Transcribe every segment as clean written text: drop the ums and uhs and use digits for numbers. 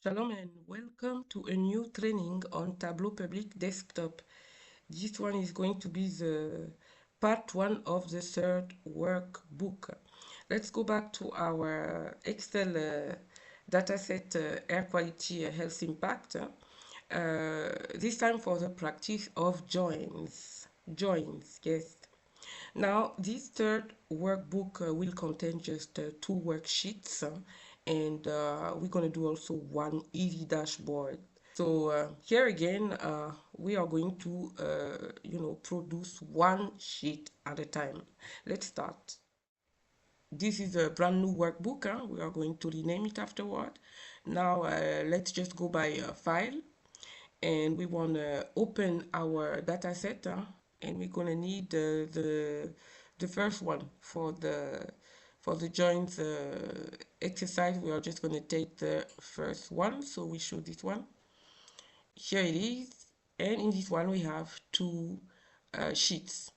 Shalom and welcome to a new training on Tableau Public Desktop. This one is going to be the part 1 of the third workbook. Let's go back to our Excel dataset air quality health impact. This time for the practice of joins. Joins, yes. Now, this third workbook will contain just two worksheets, and we're going to do also one easy dashboard. So here again, we are going to, produce one sheet at a time. Let's start. This is a brand new workbook. We are going to rename it afterward. Now, let's just go by file, and we want to open our data set, and we're going to need the first one for the joins exercise. We are just going to take the first one, so we show this one. Here it is, and in this one we have two sheets,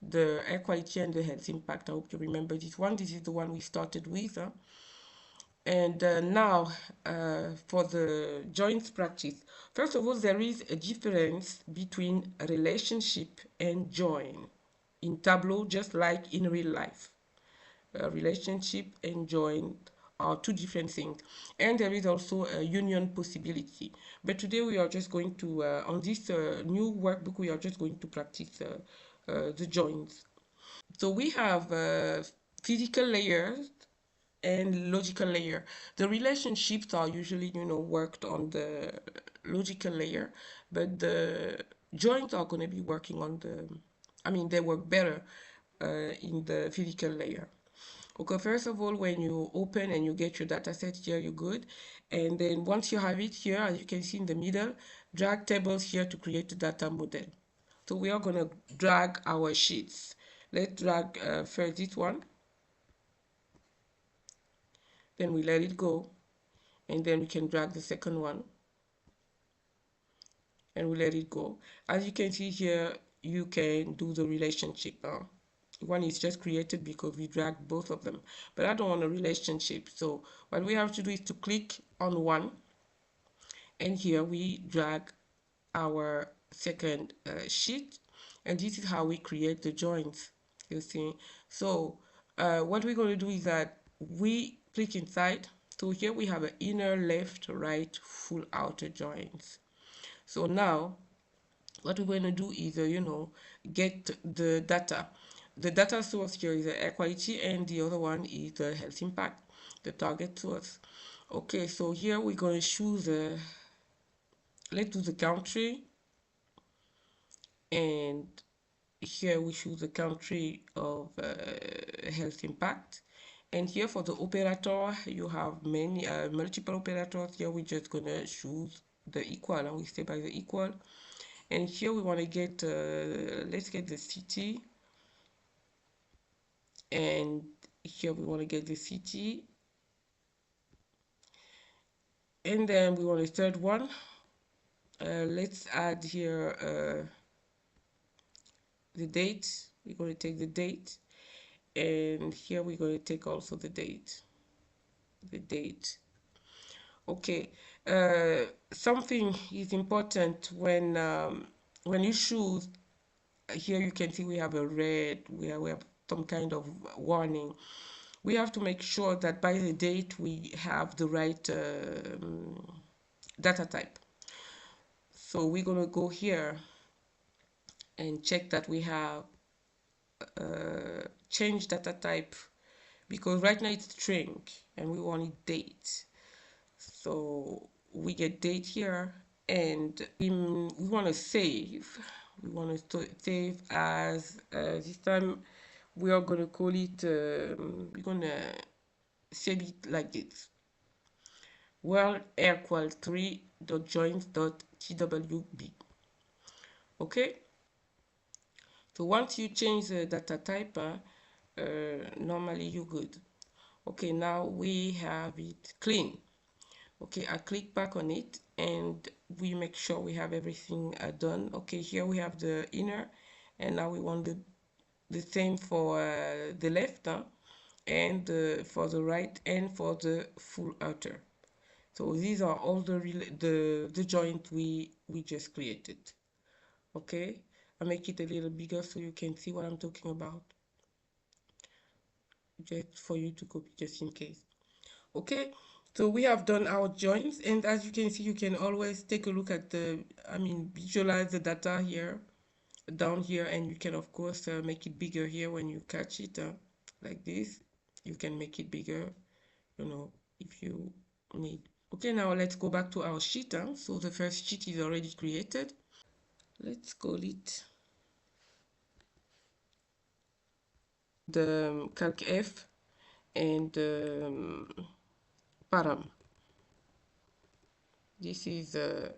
the air quality and the health impact. I hope you remember this one. This is the one we started with. And now for the joins practice. First of all, there is a difference between a relationship and join in Tableau, just like in real life. A relationship and join are two different things. And there is also a union possibility. But today we are just going to, on this new workbook, we are just going to practice the joins. So we have physical layers and logical layer. The relationships are usually, worked on the logical layer, but the joints are going to be working on they work better in the physical layer. Okay, first of all, when you open and you get your data set here, you're good. And then once you have it here, as you can see in the middle, drag tables here to create a data model. So we are going to drag our sheets. Let's drag first this one. Then we let it go, and then we can drag the second one, and we let it go. As you can see here, you can do the relationship. One is just created because we dragged both of them, but I don't want a relationship. So what we have to do is to click on one, and here we drag our second sheet, and this is how we create the joins, you see. So what we're going to do is that we click inside. So here we have an inner, left, right, full outer joins. So now what we're going to do is get the data. The data source here is the air quality, and the other one is the health impact, the target source. Okay, so here we're going to choose let's do the country, and here we choose the country of health impact. And here for the operator, you have many multiple operators. Here we're just gonna choose the equal, and we stay by the equal. And here we want to get let's get the city, and here we want to get the city, and then we want a third one. Let's add here the date. We're going to take the date, and here we're going to take also the date. Okay, something is important when you choose. Here you can see we have a red, we have some kind of warning. We have to make sure that by the date we have the right data type. So we're going to go here and check that we have change data type, because right now it's string and we want it date. So we get date here, and we want to save. We want to save as this time we are going to call it, we're going to save it like this: world AirQuality.joins.twb. Okay, so once you change the data type, normally you're good. Okay, now we have it clean. Okay, I click back on it, and we make sure we have everything done. Okay, here we have the inner, and now we want the same for the left, and for the right, and for the full outer. So these are all the joint we just created. Okay, I make it a little bigger so you can see what I'm talking about, just for you to copy just in case. Okay, so we have done our joints, and as you can see, you can always take a look at visualize the data here, down here, and you can of course make it bigger here when you catch it like this. You can make it bigger, if you need. Okay, now let's go back to our sheet. So the first sheet is already created. Let's call it the Calc F and Param. This is the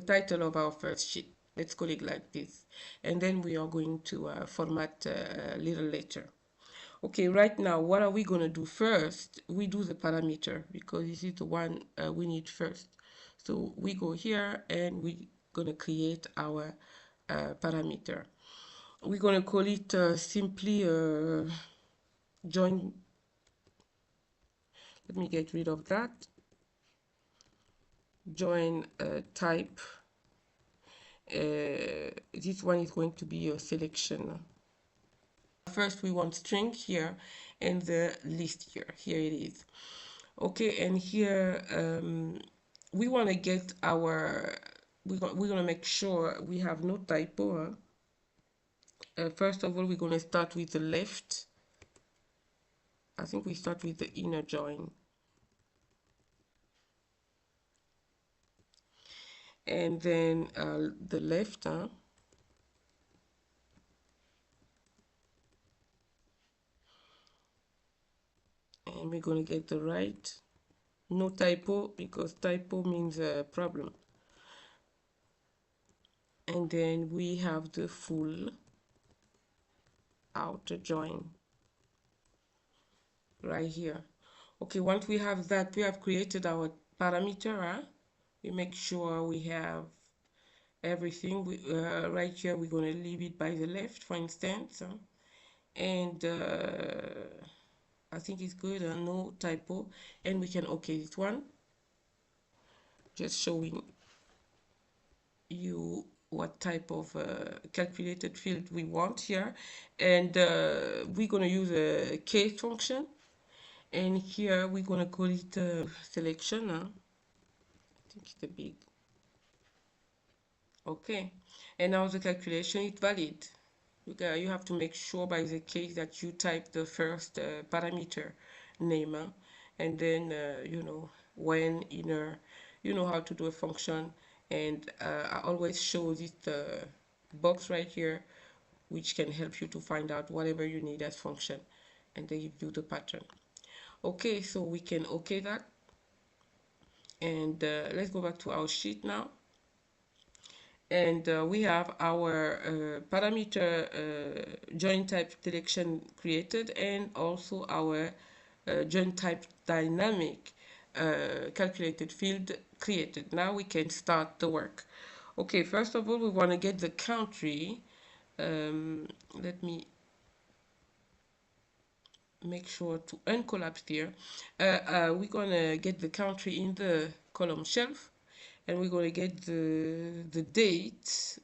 title of our first sheet. Let's call it like this. And then we are going to format a little later. Okay, right now, what are we going to do first? We do the parameter because this is the one we need first. So we go here and we're going to create our parameter. We're going to call it simply join. Let me get rid of that. Join type. This one is going to be a selection. First we want string here and the list here it is. Okay, and here we want to get our we're going to make sure we have no typo. First of all, we're going to start with the left. I think we start with the inner join, and then the left, and we're going to get the right. No typo, because typo means a problem. And then we have the full outer join right here. Okay, once we have that, we have created our parameter. We make sure we have everything. Right here, we're going to leave it by the left, for instance. And I think it's good, no typo. And we can OK this one. Just showing you what type of calculated field we want here. And we're going to use a case function. And here we're going to call it selection. I think it's a big. Okay. And now the calculation is valid. You have to make sure by the case that you type the first parameter name. And then, when inner, you know how to do a function. And I always show this box right here, which can help you to find out whatever you need as function. And they give you the pattern. Okay, so we can OK that. And let's go back to our sheet now. And we have our parameter join type selection created, and also our join type dynamic calculated field created. Now we can start the work. Okay, first of all, we want to get the country. Let me make sure to uncollapse here. We're going to get the country in the column shelf, and we're going to get the date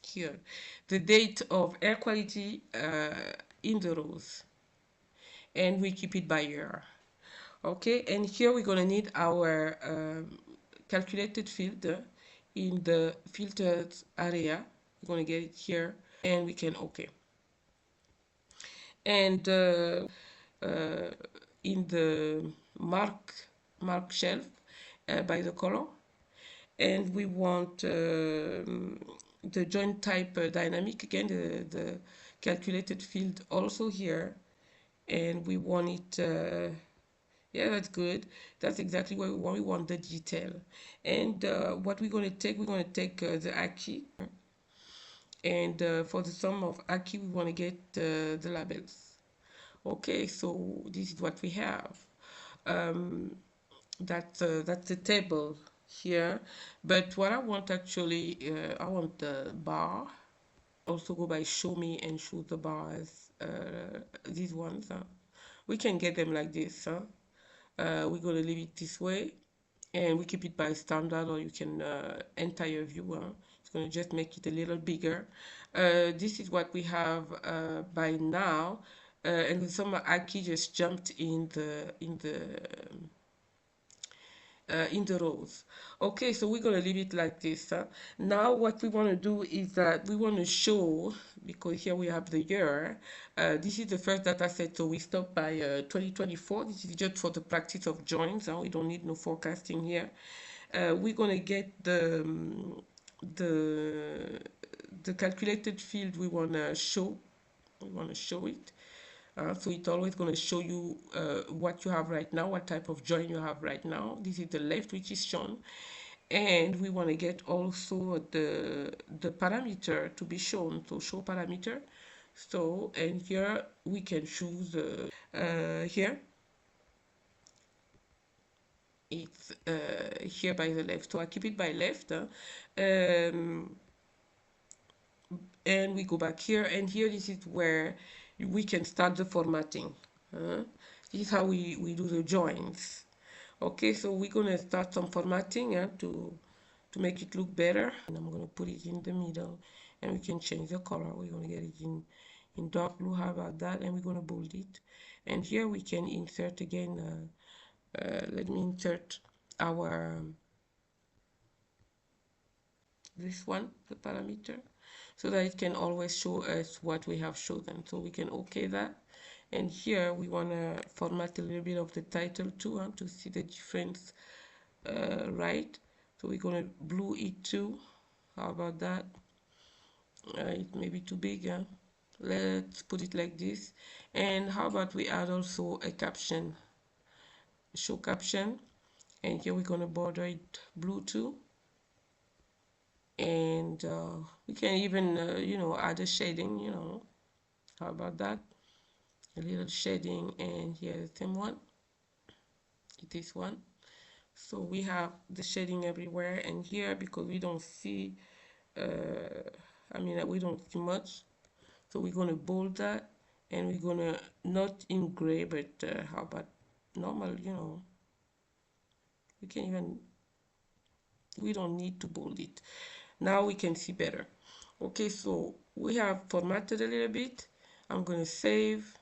here, the date of AirQuality in the rows, and we keep it by year. Okay, and here we're going to need our calculated field in the filtered area. We're going to get it here, and we can OK. And in the mark shelf by the color, and we want the join type dynamic again, the calculated field also here, and we want it yeah, that's good. That's exactly what we want. We want the detail. And what we're going to take the ACI, and for the sum of ACI we want to get the labels. Okay, so this is what we have. That's the table here, but what I want actually, I want the bar. Also go by show me and show the bars, these ones. we can get them like this, huh? We're going to leave it this way, and we keep it by standard, or you can enter your viewer. It's going to just make it a little bigger. This is what we have by now, and some Aki just jumped in the rows. Okay, so we're going to leave it like this. Now what we want to do is that we want to show, because here we have the year, this is the first data set, so we stop by 2024. This is just for the practice of joins. We don't need no forecasting here. We're going to get the the calculated field we want to show. We want to show it. So it's always going to show you what you have right now, what type of join you have right now. This is the left, which is shown. And we want to get also the parameter to be shown. So show parameter. So, and here we can choose here. It's here by the left. So I keep it by left. And we go back here, and here this is where we can start the formatting. This is how we do the joins. Okay, so we're gonna start some formatting to make it look better, and I'm gonna put it in the middle, and we can change the color. We're gonna get it in dark blue. How about that? And we're gonna bold it, and here we can insert again. Let me insert our this one, the parameter, so that it can always show us what we have chosen. So we can OK that. And here we want to format a little bit of the title too, to see the difference, right? So we're going to blue it too. How about that? It may be too big. Let's put it like this. And how about we add also a caption, show caption. And here we're going to border it blue too. And we can even add a shading, how about that, a little shading. And here the same one, this one. So we have the shading everywhere, and here, because we don't see we don't see much, so we're going to bold that, and we're going to not in gray, but how about normal, we can even, we don't need to bold it. Now we can see better. Okay, so we have formatted a little bit. I'm going to save.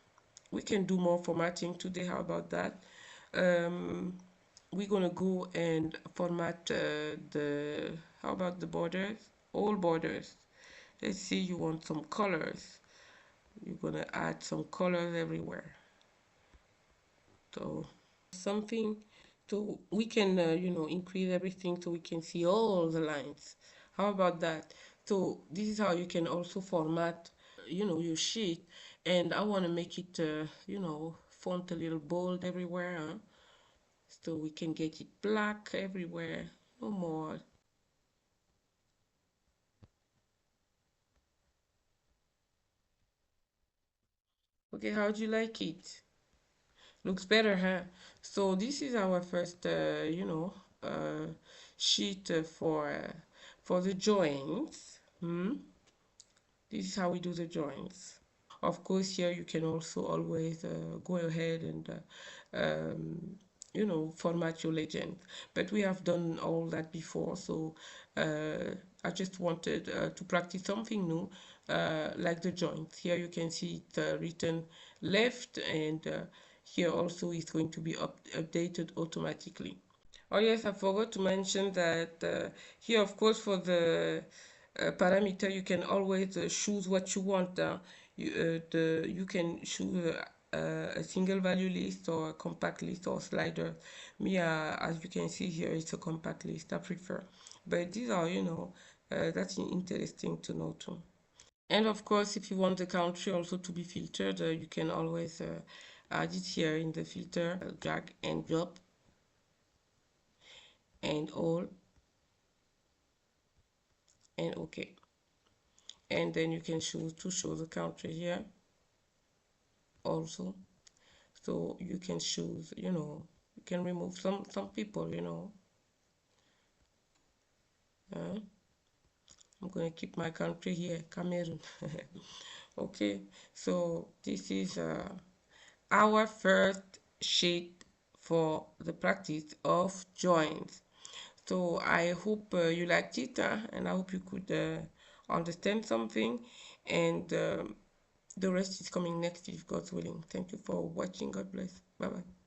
We can do more formatting today. How about that? We're going to go and format how about the borders? All borders. Let's see, you want some colors. You're going to add some colors everywhere. So something, so we can, increase everything so we can see all the lines. How about that? So this is how you can also format, your sheet. And I want to make it, font a little bold everywhere, so we can get it black everywhere, no more. Okay, how do you like it? Looks better, huh? So this is our first, sheet for the joins. This is how we do the joins. Of course, here you can also always go ahead and format your legend, but we have done all that before, so I just wanted to practice something new, like the joints. Here you can see it written left, and here also it's going to be updated automatically. Oh yes, I forgot to mention that here, of course, for the parameter, you can always choose what you want. You can choose a single value list or a compact list or slider. Me, as you can see here, it's a compact list. I prefer, but these are, that's interesting to know too. And of course, if you want the country also to be filtered, you can always add it here in the filter, drag and drop, and all, and OK. And then you can choose to show the country here also. So you can choose, you can remove some people, I'm going to keep my country here, Cameroon. Okay, so this is our first sheet for the practice of joins. So I hope you liked it, and I hope you could understand something, and the rest is coming next if God's willing. Thank you for watching. God bless. Bye bye.